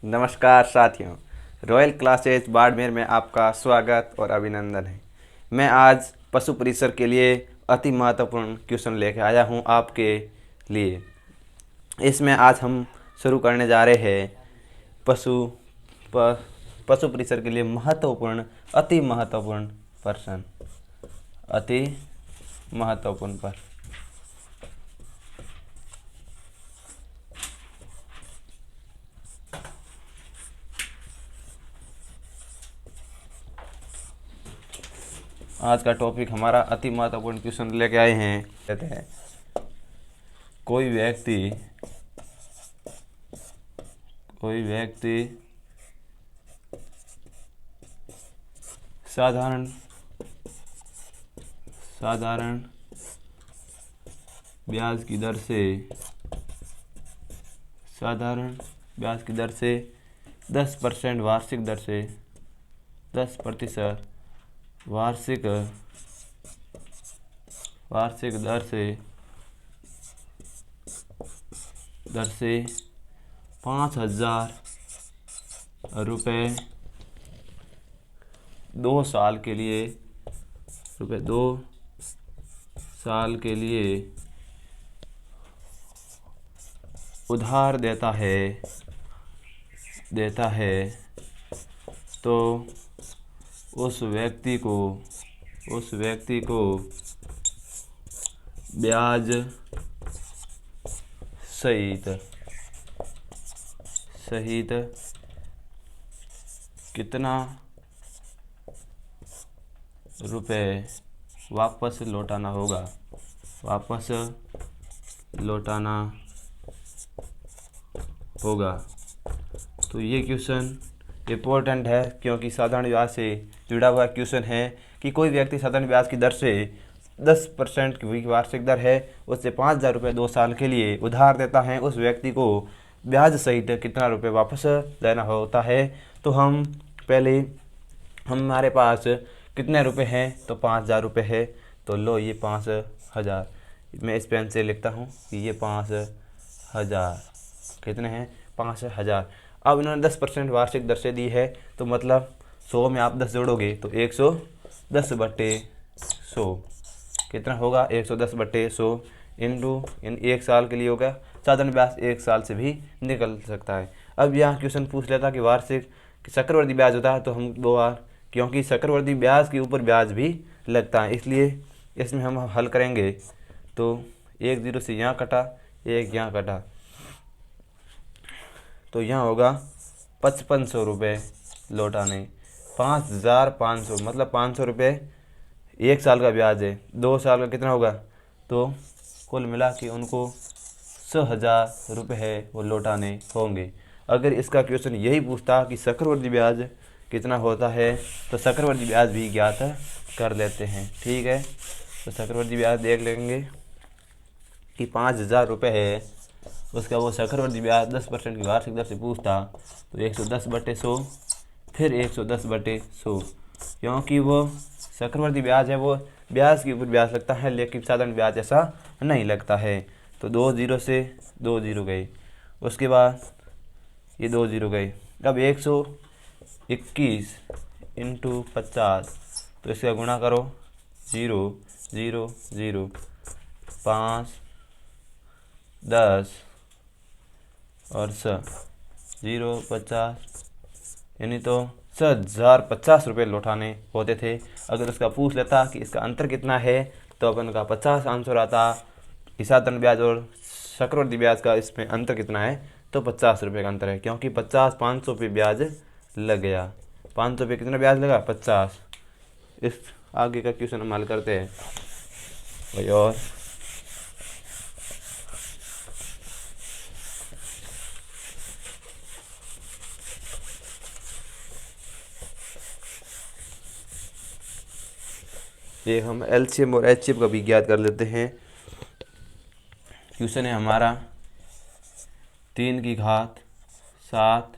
नमस्कार साथियों, royal classes Barmer में आपका स्वागत और अभिनंदन है। मैं आज पशु परिसर के लिए अति महत्वपूर्ण क्वेश्चन लेकर आया हूं आपके लिए। इसमें आज हम शुरू करने जा रहे हैं पशु परिसर के लिए महत्वपूर्ण अति महत्वपूर्ण प्रश्न। अति महत्वपूर्ण प्रश्न। आज का टॉपिक हमारा अति महत्वपूर्ण क्वेश्चन लेके आए हैं। कहते हैं कोई व्यक्ति साधारण ब्याज की दर से 10% वार्षिक दर से 10% वार्षिक दर से 5,000 रुपये 2 साल के लिए उधार देता है तो उस व्यक्ति को ब्याज सहित कितना रुपए वापस लौटाना होगा। तो ये क्वेश्चन इम्पोर्टेंट है क्योंकि साधारण ब्याज से जुड़ा हुआ क्वेश्चन है कि कोई व्यक्ति साधारण ब्याज की दर से 10% की वार्षिक दर है उससे 5,000 रुपये 2 साल के लिए उधार देता है। उस व्यक्ति को ब्याज सहित कितना रुपये वापस देना होता है। तो हम पहले हमारे पास कितने रुपए हैं, तो 5,000 रुपये है। तो लो ये 5,000 मैं इस पेन से लिखता हूँ कि ये 5,000 कितने हैं, 5,000। अब इन्होंने 10% वार्षिक दर से दी है तो मतलब 100 में आप 10 जोड़ोगे तो 110/100 कितना होगा, 110/100 इंटू इन 1 साल के लिए होगा। साधारण ब्याज 1 साल से भी निकल सकता है। अब यहाँ क्वेश्चन पूछ लेता कि वार्षिक चक्रवृद्धि ब्याज होता है तो हम 2 बार, क्योंकि चक्रवृद्धि ब्याज के ऊपर ब्याज भी लगता है इसलिए इसमें हम हल करेंगे। तो 1 0 से यहाँ कटा, 1 यहाँ कटा, तो यहाँ होगा 5500 रुपये लौटाने। 5,500 मतलब 500 रुपये 1 साल का ब्याज है, 2 साल का कितना होगा, तो कुल मिला के उनको 100,000 रुपये है वो लौटाने होंगे। अगर इसका क्वेश्चन यही पूछता कि चक्रवृद्धि ब्याज कितना होता है तो चक्रवृद्धि ब्याज भी ज्ञात कर लेते हैं। ठीक है, तो चक्रवृद्धि ब्याज देख लेंगे कि 5,000 रुपये है, उसका वो चक्रवृद्धि ब्याज 10% की वार्षिक दर से पूछता तो 110/100 फिर 110/100, क्योंकि वो चक्रवृद्धि ब्याज है वो ब्याज के ऊपर ब्याज लगता है लेकिन साधारण ब्याज ऐसा नहीं लगता है। तो 2 0 से 2 0 गए, उसके बाद ये 2 0 गए। अब 121 इंटू 50 तो इसका गुणा करो 0 0 0 5 10 और 0 50 यानी तो 1,050 रुपये लौटाने होते थे। अगर उसका पूछ लेता कि इसका अंतर कितना है तो अपन का 50 आंसर आता। साधारण ब्याज और चक्रवृद्धि ब्याज का इसमें अंतर कितना है तो 50 रुपये का अंतर है, क्योंकि 500 पे ब्याज लग गया। 500 पे कितना ब्याज लगा, 50। इस आगे का क्वेश्चन हम हल करते हैं भाई। और ये हम एलसीएम और एचसीएफ का भी ज्ञात कर लेते हैं। क्वेश्चन है हमारा 3 की घात 7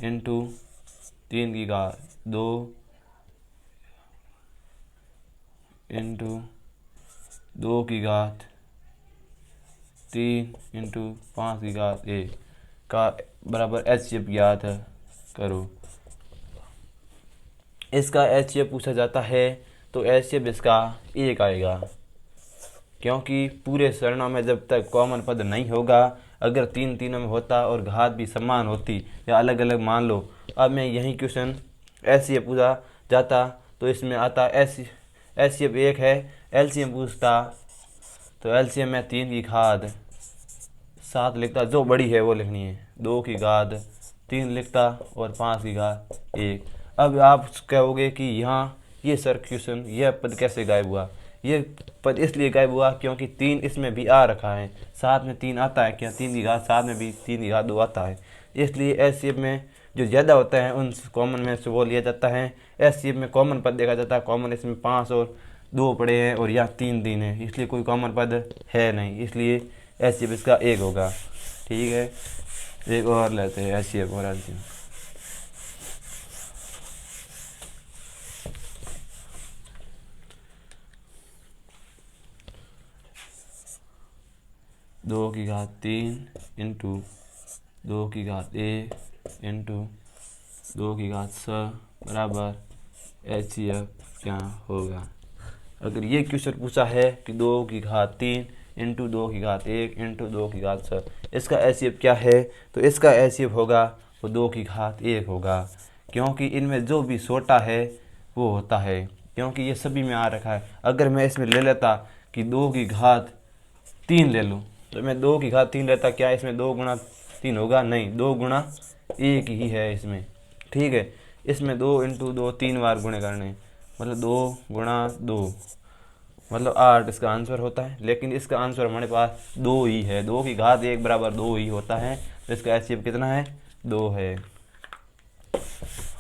इंटू 3 की घात 2 इंटू 2 की घात 3 इंटू 5 की घात 1 का बराबर HCF ज्ञात करो। इसका HCF पूछा जाता है तो HCF इसका 1 आएगा, क्योंकि पूरे सरणों में जब तक कॉमन पद नहीं होगा, अगर तीन तीनों में होता और घात भी समान होती या अलग अलग मान लो, अब मैं यही क्वेश्चन HCF पूछा जाता तो इसमें आता HCF 1 है, LCM पूछता तो LCM में 3 की घात 7 लिखता, जो बड़ी है वो लिखनी है, 2 की घात 3 लिखता और 5 की घात 1। अब आप कहोगे कि यहाँ ये सर क्वेश्चन यह पद कैसे गायब हुआ? ये पद इसलिए गायब हुआ क्योंकि 3 इसमें भी आ रखा है, साथ में 3 आता है क्या? 3 की घात साथ में भी 3 की घात 2 आता है, इसलिए HCF में जो ज़्यादा होता है उन कॉमन में से वो लिया जाता है। HCF में कॉमन पद देखा जाता है, कॉमन इसमें 5 और 2 पड़े हैं और यहाँ 3 है, इसलिए कोई कॉमन पद है नहीं, इसलिए HCF इसका 1 होगा। ठीक है, एक और लेते हैं HCF और LCM। दो की घात 3 इंटू 2 की घात 1 इंटू 2 की घात 6 बराबर HCF क्या होगा? अगर ये क्वेश्चन पूछा है कि 2 की घात 3 इंटू 2 की घात 1 इंटू 2 की घात 6, इसका HCF क्या है? तो इसका HCF होगा वो 2 की घात 1 होगा, क्योंकि इनमें जो भी छोटा है वो होता है, क्योंकि ये सभी में आ रखा है। अगर मैं इसमें ले लेता कि 2 की घात 3 ले लूँ, तो मैं 2 की घात 3 लेता, क्या इसमें 2 गुणा 3 होगा? नहीं, 2 गुणा 1 ही है इसमें। ठीक है, इसमें 2 इंटू 2 3 बार गुणे करने, मतलब 2 गुणा 2 मतलब 8 इसका आंसर होता है, लेकिन इसका आंसर हमारे पास 2 ही है, 2 की घात 1 बराबर 2 ही होता है, तो इसका HCF कितना है? 2 है।